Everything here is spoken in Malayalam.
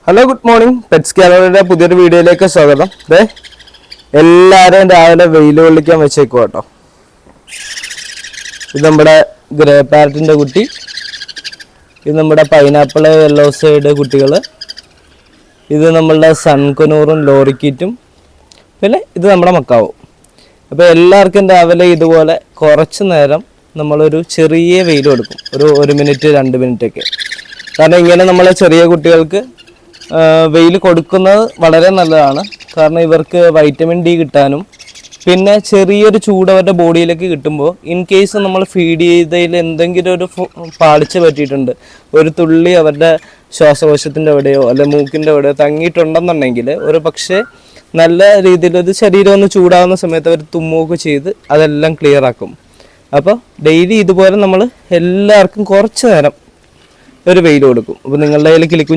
ഹലോ ഗുഡ് മോർണിംഗ് പെറ്റ്സ് ഗാലറിയുടെ പുതിയൊരു വീഡിയോയിലേക്ക് സ്വാഗതം. എല്ലാവരെയും രാവിലെ വെയിൽ കൊള്ളിക്കാൻ വെച്ചേക്കും കേട്ടോ. ഇത് നമ്മുടെ ഗ്രേ പാരറ്റിൻ്റെ കുട്ടി, ഇത് നമ്മുടെ പൈനാപ്പിൾ യെല്ലോ സൈഡ് കുട്ടികൾ, ഇത് നമ്മളുടെ സൺകുനൂറും ലോറിക്കീറ്റും, പിന്നെ ഇത് നമ്മുടെ മക്കാവും. അപ്പോൾ എല്ലാവർക്കും രാവിലെ ഇതുപോലെ കുറച്ച് നേരം നമ്മളൊരു ചെറിയ വെയിൽ കൊടുക്കും, ഒരു മിനിറ്റ് 2 മിനിറ്റൊക്കെ. കാരണം ഇങ്ങനെ നമ്മൾ ചെറിയ കുട്ടികൾക്ക് വെയിൽ കൊടുക്കുന്നത് വളരെ നല്ലതാണ്. കാരണം ഇവർക്ക് വൈറ്റമിൻ ഡി കിട്ടാനും പിന്നെ ചെറിയൊരു ചൂട് അവരുടെ ബോഡിയിലേക്ക് കിട്ടുമ്പോൾ ഇൻ കേസ് നമ്മൾ ഫീഡ് ചെയ്തതിൽ എന്തെങ്കിലും ഒരു പാളിച്ച പറ്റിയിട്ടുണ്ട്, ഒരു തുള്ളി അവരുടെ ശ്വാസകോശത്തിൻ്റെ എവിടെയോ അല്ലെ മൂക്കിൻ്റെ എവിടെയോ തങ്ങിയിട്ടുണ്ടെന്നുണ്ടെങ്കിൽ ഒരു പക്ഷേ നല്ല രീതിയിൽ ഒരു ശരീരം ഒന്ന് ചൂടാകുന്ന സമയത്ത് അവർ തുമ്മുകയൊക്കെ ചെയ്ത് അതെല്ലാം ക്ലിയർ ആക്കും. അപ്പോൾ ഡെയിലി ഇതുപോലെ നമ്മൾ എല്ലാവർക്കും കുറച്ച് നേരം ഒരു വെയിൽ കൊടുക്കും. അപ്പോൾ നിങ്ങളുടെ കയ്യിൽ കിളിക്കുഞ്ഞ്